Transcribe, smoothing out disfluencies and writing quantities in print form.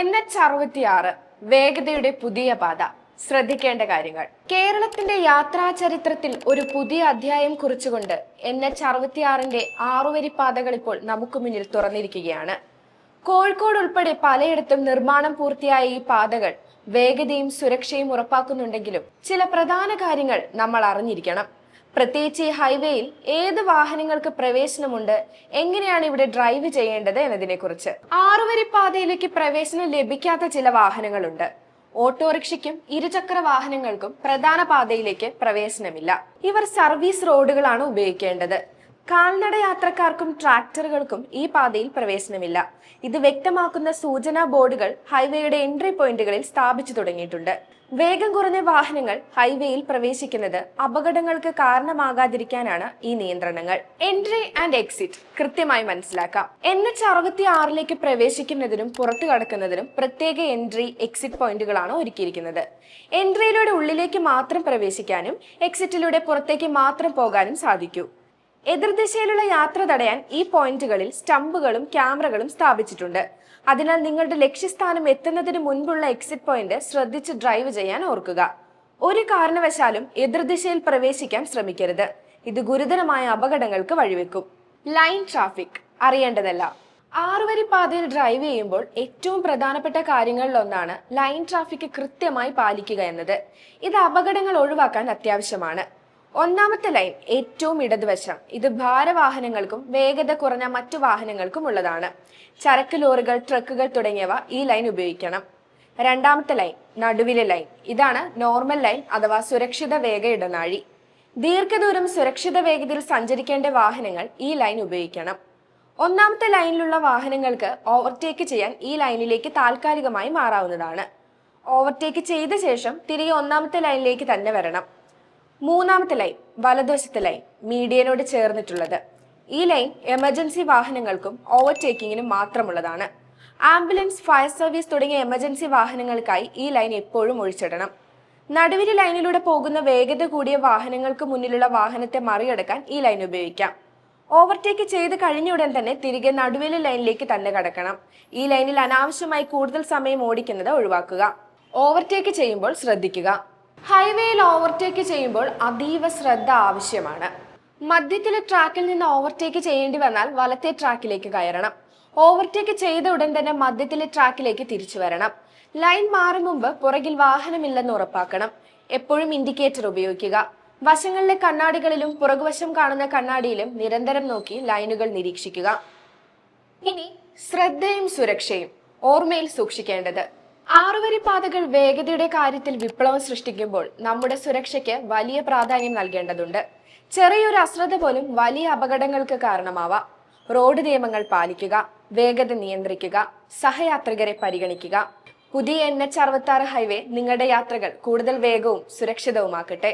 NH66 വേഗതയുടെ പുതിയ പാത. ശ്രദ്ധിക്കേണ്ട കാര്യങ്ങൾ. കേരളത്തിന്റെ യാത്രാ ചരിത്രത്തിൽ ഒരു പുതിയ അധ്യായം കുറിച്ചുകൊണ്ട് NH66ന്റെ 6 വരി പാതകൾ ഇപ്പോൾ നമുക്ക് മുന്നിൽ തുറന്നിരിക്കുകയാണ്. കോഴിക്കോട് ഉൾപ്പെടെ പലയിടത്തും നിർമ്മാണം പൂർത്തിയായ ഈ പാതകൾ വേഗതയും സുരക്ഷയും ഉറപ്പാക്കുന്നുണ്ടെങ്കിലും ചില പ്രധാന കാര്യങ്ങൾ നമ്മൾ അറിഞ്ഞിരിക്കണം. പ്രത്യേകിച്ച് ഈ ഹൈവേയിൽ ഏത് വാഹനങ്ങൾക്ക് പ്രവേശനമുണ്ട്, എങ്ങനെയാണ് ഇവിടെ ഡ്രൈവ് ചെയ്യേണ്ടത് എന്നതിനെ കുറിച്ച്. 6 വരി പാതയിലേക്ക് പ്രവേശനം ലഭിക്കാത്ത ചില വാഹനങ്ങളുണ്ട്. ഓട്ടോറിക്ഷയ്ക്കും ഇരുചക്ര വാഹനങ്ങൾക്കും പ്രധാന പാതയിലേക്ക് പ്രവേശനമില്ല. ഇവർ സർവീസ് റോഡുകളാണ് ഉപയോഗിക്കേണ്ടത്. കാൽനട യാത്രക്കാർക്കും ട്രാക്ടറുകൾക്കും ഈ പാതയിൽ പ്രവേശനമില്ല. ഇത് വ്യക്തമാക്കുന്ന സൂചനാ ബോർഡുകൾ ഹൈവേയുടെ എൻട്രി പോയിന്റുകളിൽ സ്ഥാപിച്ചു തുടങ്ങിയിട്ടുണ്ട്. വേഗം കുറഞ്ഞ വാഹനങ്ങൾ ഹൈവേയിൽ പ്രവേശിക്കുന്നത് അപകടങ്ങൾക്ക് കാരണമാകാതിരിക്കാനാണ് ഈ നിയന്ത്രണങ്ങൾ. എൻട്രി ആൻഡ് എക്സിറ്റ് കൃത്യമായി മനസ്സിലാക്കാം. NH66ലേക്ക് പ്രവേശിക്കുന്നതിനും പുറത്തു കടക്കുന്നതിനും പ്രത്യേക എൻട്രി എക്സിറ്റ് പോയിന്റുകളാണ് ഒരുക്കിയിരിക്കുന്നത്. എൻട്രിയിലൂടെ ഉള്ളിലേക്ക് മാത്രം പ്രവേശിക്കാനും എക്സിറ്റിലൂടെ പുറത്തേക്ക് മാത്രം പോകാനും സാധിക്കൂ. എതിർദിശയിലുള്ള യാത്ര തടയാൻ ഈ പോയിന്റുകളിൽ സ്റ്റമ്പുകളും ക്യാമറകളും സ്ഥാപിച്ചിട്ടുണ്ട്. അതിനാൽ നിങ്ങളുടെ ലക്ഷ്യസ്ഥാനം എത്തുന്നതിന് മുൻപുള്ള എക്സിറ്റ് പോയിന്റ് ശ്രദ്ധിച്ച് ഡ്രൈവ് ചെയ്യാൻ ഓർക്കുക. ഒരു കാരണവശാലും എതിർദിശയിൽ പ്രവേശിക്കാൻ ശ്രമിക്കരുത്. ഇത് ഗുരുതരമായ അപകടങ്ങൾക്ക് വഴിവെക്കും. Line traffic അറിയേണ്ടതല്ല. 6 വരി പാതയിൽ ഡ്രൈവ് ചെയ്യുമ്പോൾ ഏറ്റവും പ്രധാനപ്പെട്ട കാര്യങ്ങളിലൊന്നാണ് ലൈൻ ട്രാഫിക് കൃത്യമായി പാലിക്കുക എന്നത്. ഇത് അപകടങ്ങൾ ഒഴിവാക്കാൻ അത്യാവശ്യമാണ്. ഒന്നാമത്തെ ലൈൻ ഏറ്റവും ഇടതുവശം. ഇത് ഭാരവാഹനങ്ങൾക്കും വേഗത കുറഞ്ഞ മറ്റു വാഹനങ്ങൾക്കും ഉള്ളതാണ്. ചരക്ക് ലോറികൾ, ട്രക്കുകൾ തുടങ്ങിയവ ഈ ലൈൻ ഉപയോഗിക്കണം. രണ്ടാമത്തെ ലൈൻ നടുവിലെ ലൈൻ. ഇതാണ് നോർമൽ ലൈൻ അഥവാ സുരക്ഷിത വേഗ ഇടനാഴി. ദീർഘദൂരം സുരക്ഷിത വേഗതയിൽ സഞ്ചരിക്കേണ്ട വാഹനങ്ങൾ ഈ ലൈൻ ഉപയോഗിക്കണം. ഒന്നാമത്തെ ലൈനിലുള്ള വാഹനങ്ങൾക്ക് ഓവർടേക്ക് ചെയ്യാൻ ഈ ലൈനിലേക്ക് താൽക്കാലികമായി മാറാവുന്നതാണ്. ഓവർടേക്ക് ചെയ്ത ശേഷം തിരികെ ഒന്നാമത്തെ ലൈനിലേക്ക് തന്നെ വരണം. മൂന്നാമത്തെ ലൈൻ വലതുവശത്തെ ലൈൻ, മീഡിയനോട് ചേർന്നിട്ടുള്ളത്. ഈ ലൈൻ എമർജൻസി വാഹനങ്ങൾക്കും ഓവർടേക്കിങ്ങിനും മാത്രമുള്ളതാണ്. ആംബുലൻസ്, ഫയർ സർവീസ് തുടങ്ങിയ എമർജൻസി വാഹനങ്ങൾക്കായി ഈ ലൈൻ എപ്പോഴും ഒഴിച്ചിടണം. നടുവിലെ ലൈനിലൂടെ പോകുന്ന വേഗത കൂടിയ വാഹനങ്ങൾക്ക് മുന്നിലുള്ള വാഹനത്തെ മറികടക്കാൻ ഈ ലൈൻ ഉപയോഗിക്കാം. ഓവർടേക്ക് ചെയ്ത് കഴിഞ്ഞ ഉടൻ തന്നെ തിരികെ നടുവിലെ ലൈനിലേക്ക് തന്നെ കടക്കണം. ഈ ലൈനിൽ അനാവശ്യമായി കൂടുതൽ സമയം ഓടിക്കുന്നത് ഒഴിവാക്കുക. ഓവർടേക്ക് ചെയ്യുമ്പോൾ ശ്രദ്ധിക്കുക. ഹൈവേയിൽ ഓവർടേക്ക് ചെയ്യുമ്പോൾ അതീവ ശ്രദ്ധ ആവശ്യമാണ്. മധ്യത്തിലെ ട്രാക്കിൽ നിന്ന് ഓവർടേക്ക് ചെയ്യേണ്ടി വന്നാൽ വലത്തെ ട്രാക്കിലേക്ക് കയറണം. ഓവർടേക്ക് ചെയ്ത ഉടൻ തന്നെ മധ്യത്തിലെ ട്രാക്കിലേക്ക് തിരിച്ചു വരണം. ലൈൻ മാറും മുമ്പ് പുറകിൽ വാഹനമില്ലെന്ന് ഉറപ്പാക്കണം. എപ്പോഴും ഇൻഡിക്കേറ്റർ ഉപയോഗിക്കുക. വശങ്ങളിലെ കണ്ണാടികളിലും പുറകുവശം കാണുന്ന കണ്ണാടിയിലും നിരന്തരം നോക്കി ലൈനുകൾ നിരീക്ഷിക്കുക. ഇനി ശ്രദ്ധയും സുരക്ഷയും ഓർമ്മയിൽ സൂക്ഷിക്കേണ്ടത്. 6 വരി പാതകൾ വേഗതയുടെ കാര്യത്തിൽ വിപ്ലവം സൃഷ്ടിക്കുമ്പോൾ നമ്മുടെ സുരക്ഷയ്ക്ക് വലിയ പ്രാധാന്യം നൽകേണ്ടതുണ്ട്. ചെറിയൊരു അശ്രദ്ധ പോലും വലിയ അപകടങ്ങൾക്ക് കാരണമാവാം. റോഡ് നിയമങ്ങൾ പാലിക്കുക, വേഗത നിയന്ത്രിക്കുക, സഹയാത്രികരെ പരിഗണിക്കുക. പുതിയ NH66 ഹൈവേ നിങ്ങളുടെ യാത്രകൾ കൂടുതൽ വേഗവും സുരക്ഷിതവുമാക്കട്ടെ.